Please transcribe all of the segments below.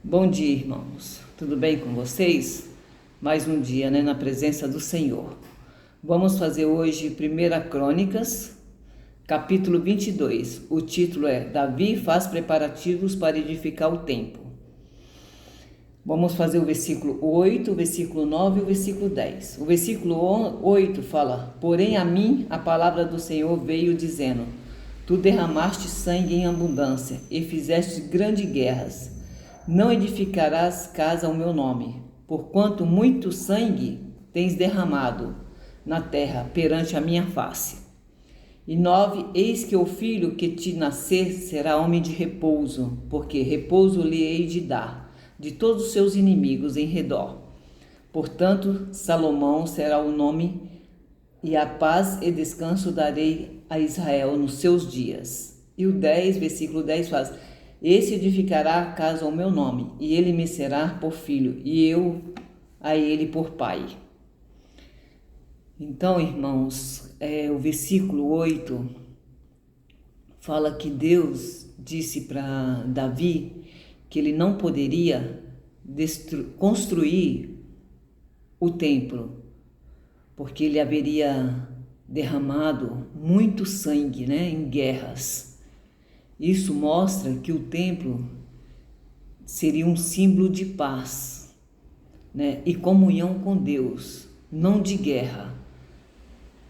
Bom dia, irmãos. Tudo bem com vocês? Mais um dia, na presença do Senhor. Vamos fazer hoje 1 Crônicas, capítulo 22. O título é Davi faz preparativos para edificar o templo. Vamos fazer o versículo 8, o versículo 9 e o versículo 10. O versículo 8 fala: Porém a mim a palavra do Senhor veio dizendo: Tu derramaste sangue em abundância e fizeste grandes guerras. Não edificarás casa ao meu nome, porquanto muito sangue tens derramado na terra perante a minha face. E 9, eis que o filho que te nascer será homem de repouso, porque repouso lhe hei de dar de todos os seus inimigos em redor. Portanto, Salomão será o nome, e a paz e descanso darei a Israel nos seus dias. E o 10, versículo 10 faz: Esse edificará a casa ao meu nome, e ele me será por filho, e eu a ele por pai. Então, irmãos, o versículo 8 fala que Deus disse para Davi que ele não poderia construir o templo, porque ele haveria derramado muito sangue, em guerras. Isso mostra que o templo seria um símbolo de paz, e comunhão com Deus, não de guerra.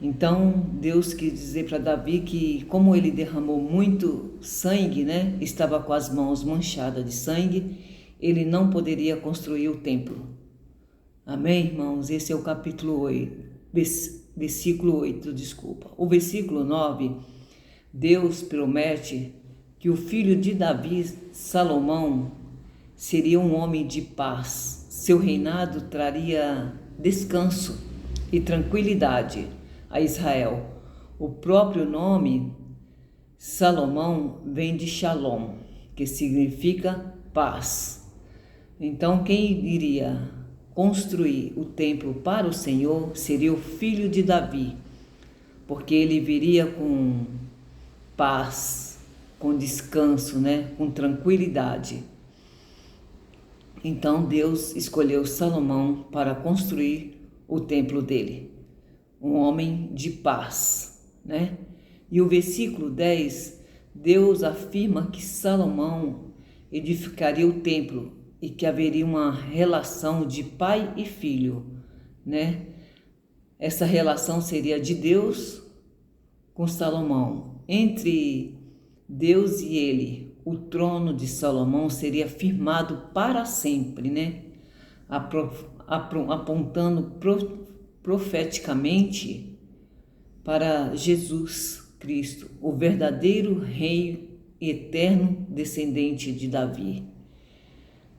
Então Deus quis dizer para Davi que, como ele derramou muito sangue, estava com as mãos manchadas de sangue, ele não poderia construir o templo. Amém, irmãos? Esse é o capítulo 8, versículo 8, desculpa. O versículo 9, Deus promete que o filho de Davi, Salomão, seria um homem de paz. Seu reinado traria descanso e tranquilidade a Israel. O próprio nome Salomão vem de Shalom, que significa paz. Então, quem iria construir o templo para o Senhor seria o filho de Davi, porque ele viria com paz, com descanso, com tranquilidade. Então Deus escolheu Salomão para construir o templo dele, um homem de paz, E o versículo 10, Deus afirma que Salomão edificaria o templo e que haveria uma relação de pai e filho, Essa relação seria de Deus com Salomão. Entre Deus e ele, o trono de Salomão seria firmado para sempre, apontando profeticamente para Jesus Cristo, o verdadeiro rei eterno descendente de Davi.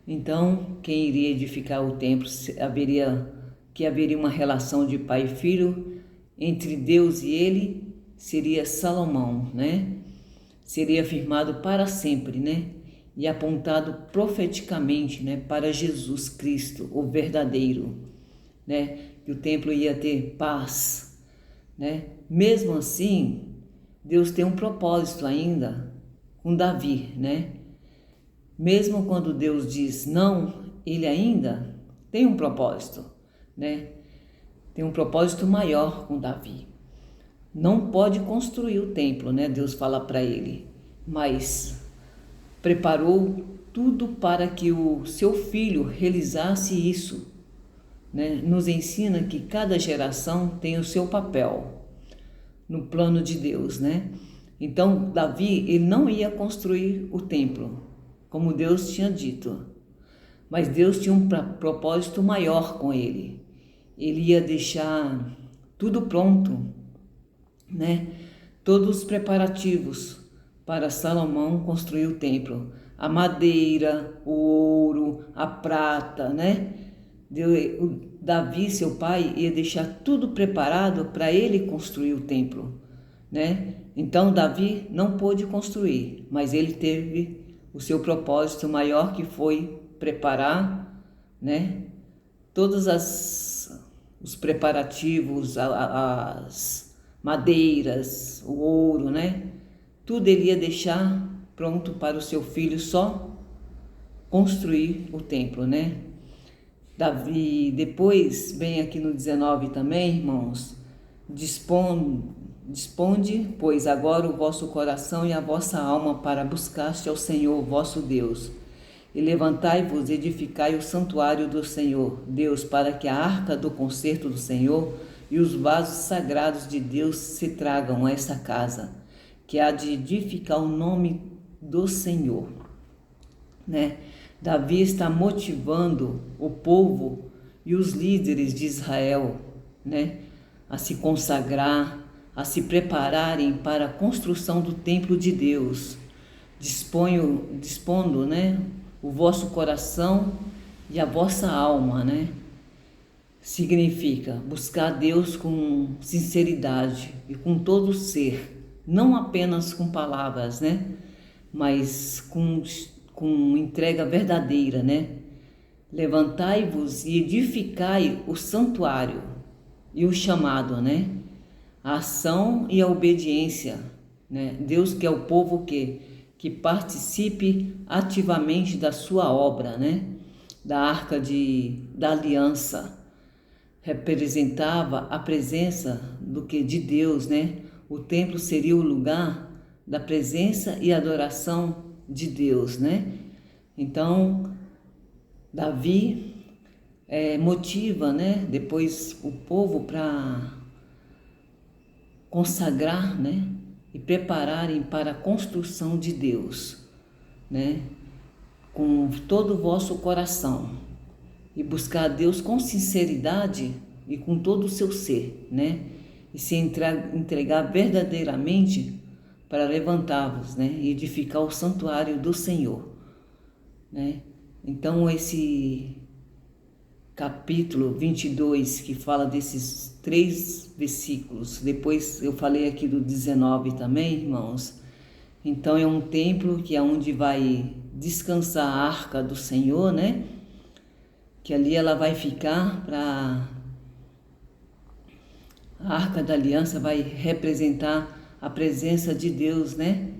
Então, quem iria edificar o templo haveria uma relação de pai e filho. Entre Deus e ele seria Salomão, Seria firmado para sempre, E apontado profeticamente, para Jesus Cristo, o verdadeiro, Que o templo ia ter paz, Mesmo assim, Deus tem um propósito ainda com Davi, Mesmo quando Deus diz não, ele ainda tem um propósito, Tem um propósito maior com Davi. Não pode construir o templo, Deus fala para ele, mas preparou tudo para que o seu filho realizasse isso, Nos ensina que cada geração tem o seu papel no plano de Deus, Então Davi, ele não ia construir o templo, como Deus tinha dito, mas Deus tinha um propósito maior com ele. Ele ia deixar tudo pronto, Todos os preparativos para Salomão construir o templo, a madeira, o ouro, a prata, Davi, seu pai, ia deixar tudo preparado para ele construir o templo, Então Davi não pôde construir, mas ele teve o seu propósito maior, que foi preparar, todos os preparativos, as madeiras, o ouro, Tudo ele ia deixar pronto para o seu filho só construir o templo, né? Davi, depois, bem aqui no 19 também, irmãos, disponde, pois agora o vosso coração e a vossa alma para buscaste ao Senhor vosso Deus. E levantai-vos, edificai o santuário do Senhor, Deus, para que a arca do concerto do Senhor e os vasos sagrados de Deus se tragam a esta casa, que há de edificar o nome do Senhor, né? Davi está motivando o povo e os líderes de Israel, né, a se consagrar, a se prepararem para a construção do templo de Deus, dispondo, né, o vosso coração e a vossa alma, né? Significa buscar Deus com sinceridade e com todo o ser, não apenas com palavras, né, mas com entrega verdadeira, né? Levantai-vos e edificai o santuário e o chamado, né? A ação e a obediência, né? Deus quer o povo que participe ativamente da sua obra, né? Da arca da aliança representava a presença de Deus, né? O templo seria o lugar da presença e adoração de Deus, né? Então, Davi motiva, né, depois o povo para consagrar, né, e prepararem para a construção de Deus, né, com todo o vosso coração e buscar a Deus com sinceridade e com todo o seu ser, né, e se entregar verdadeiramente para levantar-vos, né, e edificar o santuário do Senhor, né? Então esse capítulo 22 que fala desses 3 versículos, depois eu falei aqui do 19 também, irmãos. Então é um templo que é onde vai descansar a arca do Senhor, né? Que ali ela vai ficar para a arca da aliança, vai representar a presença de Deus, né?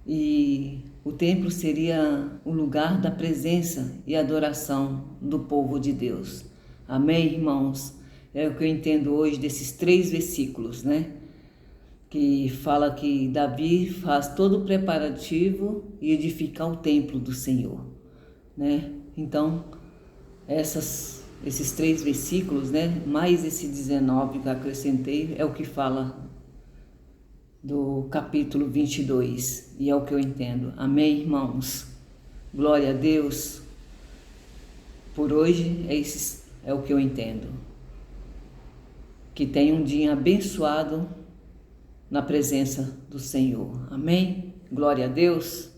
E o templo seria o lugar da presença e adoração do povo de Deus. Amém, irmãos? É o que eu entendo hoje desses 3 versículos, né? Que fala que Davi faz todo o preparativo e edificar o templo do Senhor, né? Então, esses 3 versículos, né? Mais esse 19 que eu acrescentei, é o que fala do capítulo 22, e é o que eu entendo. Amém, irmãos? Glória a Deus. Por hoje é o que eu entendo. Que tenha um dia abençoado na presença do Senhor. Amém? Glória a Deus.